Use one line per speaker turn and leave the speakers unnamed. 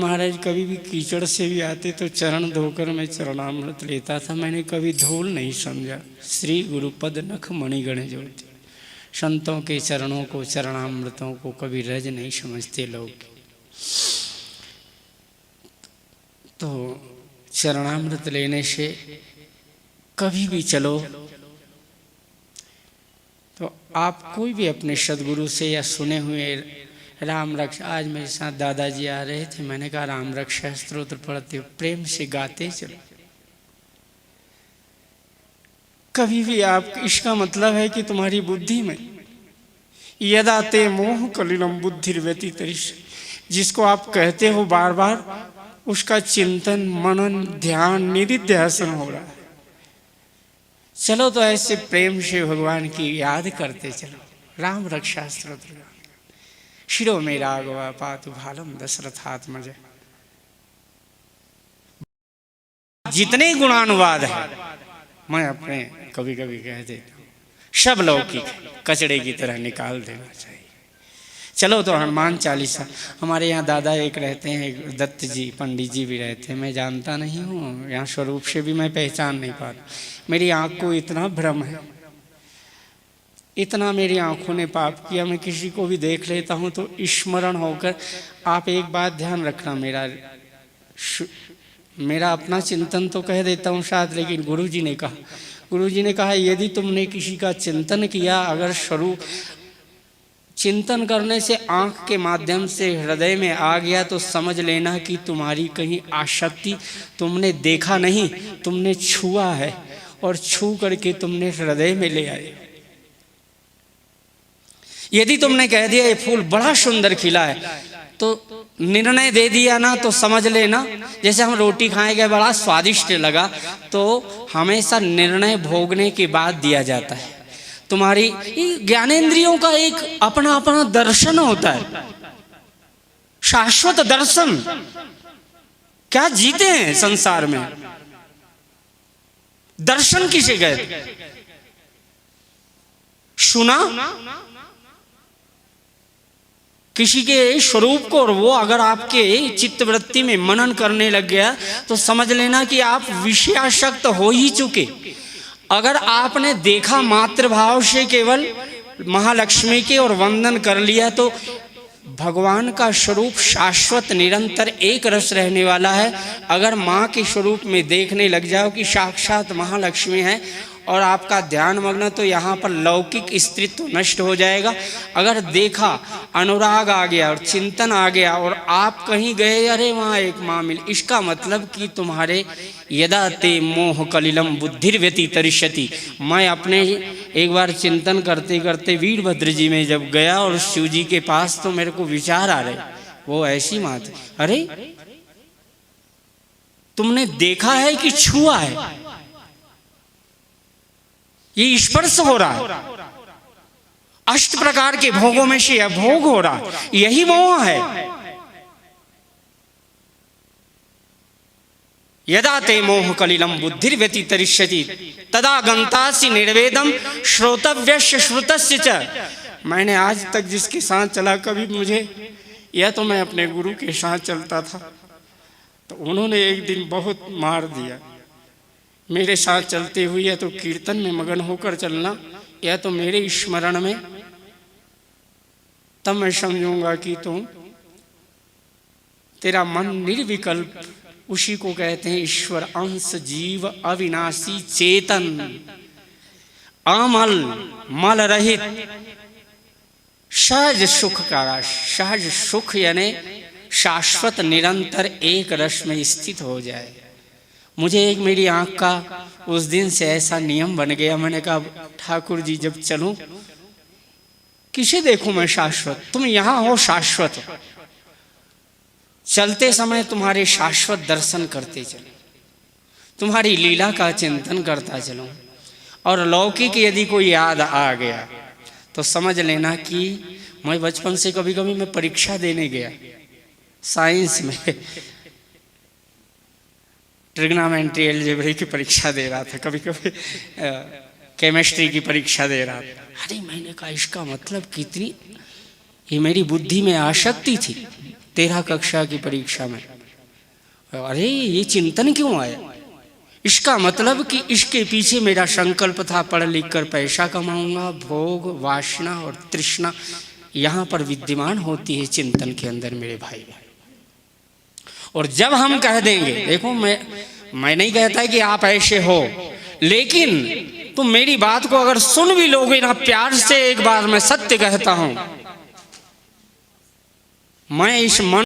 महाराज कभी भी कीचड़ से भी आते तो चरण धोकर मैं चरणामृत लेता था। मैंने कभी धूल नहीं समझा। श्री गुरुपद नख मणिगण ज्योति, संतों के चरणों को, चरणामृतों को कभी रज नहीं समझते लोग। तो चरणामृत लेने से कभी भी चलो तो आप कोई भी अपने सदगुरु से या सुने हुए राम रक्षा, आज मेरे साथ दादाजी आ रहे थे, मैंने कहा राम रक्षा स्तोत्र पढ़ते हो, प्रेम से गाते चलो। कभी भी आप, इसका मतलब है कि तुम्हारी बुद्धि में यदा ते मोह कलिलम बुद्धिर व्यतितरिष्यति, जिसको आप कहते हो बार बार, उसका चिंतन मनन ध्यान निधिध्यासन हो रहा है। चलो तो ऐसे प्रेम से भगवान की याद करते चलो। राम रक्षा स्तोत्र शिरो में राघवा पातु भालम दशरथात्मज। जितने गुणानुवाद है मैं अपने कभी कभी कह देता हूँ, सब लौकिक कचड़े की तरह निकाल देना चाहिए। चलो तो हनुमान चालीसा, हमारे यहाँ दादा एक रहते हैं, दत्त जी पंडित जी भी रहते हैं, मैं जानता नहीं हूँ, यहाँ स्वरूप से भी मैं पहचान नहीं पाता। मेरी आँख को इतना भ्रम है, इतना मेरी आंखों ने पाप किया, मैं किसी को भी देख लेता हूं तो स्मरण होकर। आप एक बात ध्यान रखना, मेरा अपना चिंतन तो कह देता हूं साथ, लेकिन गुरुजी ने कहा यदि तुमने किसी का चिंतन किया, अगर स्वरूप चिंतन करने से आंख के माध्यम से हृदय में आ गया, तो समझ लेना कि तुम्हारी कहीं आसक्ति, तुमने देखा नहीं, तुमने छुआ है, और छू करके तुमने हृदय में ले आए। यदि तुमने कह दिया ये फूल बड़ा सुंदर खिला है, तो निर्णय दे दिया ना, तो समझ लेना जैसे हम रोटी खाएंगे बड़ा स्वादिष्ट लगा, तो हमेशा निर्णय भोगने के बाद दिया जाता है। तुम्हारी ज्ञानेंद्रियों का एक अपना अपना दर्शन होता है, शाश्वत दर्शन। क्या जीते हैं संसार में, दर्शन किसे कहते? सुना किसी के स्वरूप को, और वो अगर आपके चित्तवृत्ति में मनन करने लग गया, तो समझ लेना कि आप विषयासक्त हो ही चुके। अगर आपने देखा मातृभाव से केवल महालक्ष्मी के और वंदन कर लिया, तो भगवान का स्वरूप शाश्वत निरंतर एक रस रहने वाला है। अगर माँ के स्वरूप में देखने लग जाओ कि साक्षात महालक्ष्मी है और आपका ध्यान मग्न, तो यहाँ पर लौकिक स्त्रीत्व नष्ट हो जाएगा। अगर देखा, अनुराग आ गया और चिंतन आ गया, और आप कहीं गए, अरे वहाँ एक माँ मिली, इसका मतलब कि तुम्हारे यदा ते मोह कलिलम बुद्धिर व्यतितरिष्यति। मैं अपने एक बार चिंतन करते करते वीरभद्र जी में जब गया और शिव जी के पास, तो मेरे को विचार आ रहे, वो ऐसी माँ थी, अरे तुमने देखा है कि छुआ है? ये स्पर्श हो रहा है, अष्ट प्रकार के भोगों में से भोग हो रहा है, यही मोह है। यदा ते मोह कलिलम बुद्धिर व्यतितरिष्यति तदा गंतासि निर्वेदम श्रोतव्यस्य श्रुतस्य च। मैंने आज तक जिसके साथ चला, कभी मुझे, यह तो मैं अपने गुरु के साथ चलता था, तो उन्होंने एक दिन बहुत मार दिया। मेरे साथ चलते हुए या तो कीर्तन में मगन होकर चलना, या तो मेरे स्मरण में, तब मैं समझूंगा कि तुम, तेरा मन निर्विकल्प, उसी को कहते हैं ईश्वर अंश जीव अविनाशी चेतन, अमल मल रहित, सहज सुख का रस। सहज सुख यानी शाश्वत निरंतर एक रस में स्थित हो जाए। मुझे एक, मेरी आंख का उस दिन से ऐसा नियम बन गया, मैंने कहा ठाकुर जी जब चलूं, किसे देखूं मैं शाश्वत? तुम यहां हो शाश्वत, चलते समय तुम्हारे शाश्वत दर्शन करते चलो, तुम्हारी लीला का चिंतन करता चलो। और लौकिक यदि कोई याद आ गया, तो समझ लेना कि मैं बचपन से कभी कभी मैं परीक्षा देने गया साइंस में, ट्रिग्नोमेट्री अलजेब्रा की परीक्षा दे रहा था, कभी कभी केमिस्ट्री की परीक्षा दे रहा था। अरे मैंने कहा इसका मतलब कितनी, ये मेरी बुद्धि में आसक्ति थी। 13 कक्षा की परीक्षा में। अरे ये चिंतन क्यों आया? इसका मतलब कि इसके पीछे मेरा संकल्प था पढ़ लिख कर पैसा कमाऊंगा, भोग वासना और तृष्णा यहाँ पर विद्यमान होती है चिंतन के अंदर मेरे भाई। और जब हम कह देंगे, देखो मैं नहीं कहता कि आप ऐसे हो, लेकिन तुम मेरी बात को अगर सुन भी लोगे ना प्यार से, एक बार मैं सत्य कहता हूं, मैं इस मन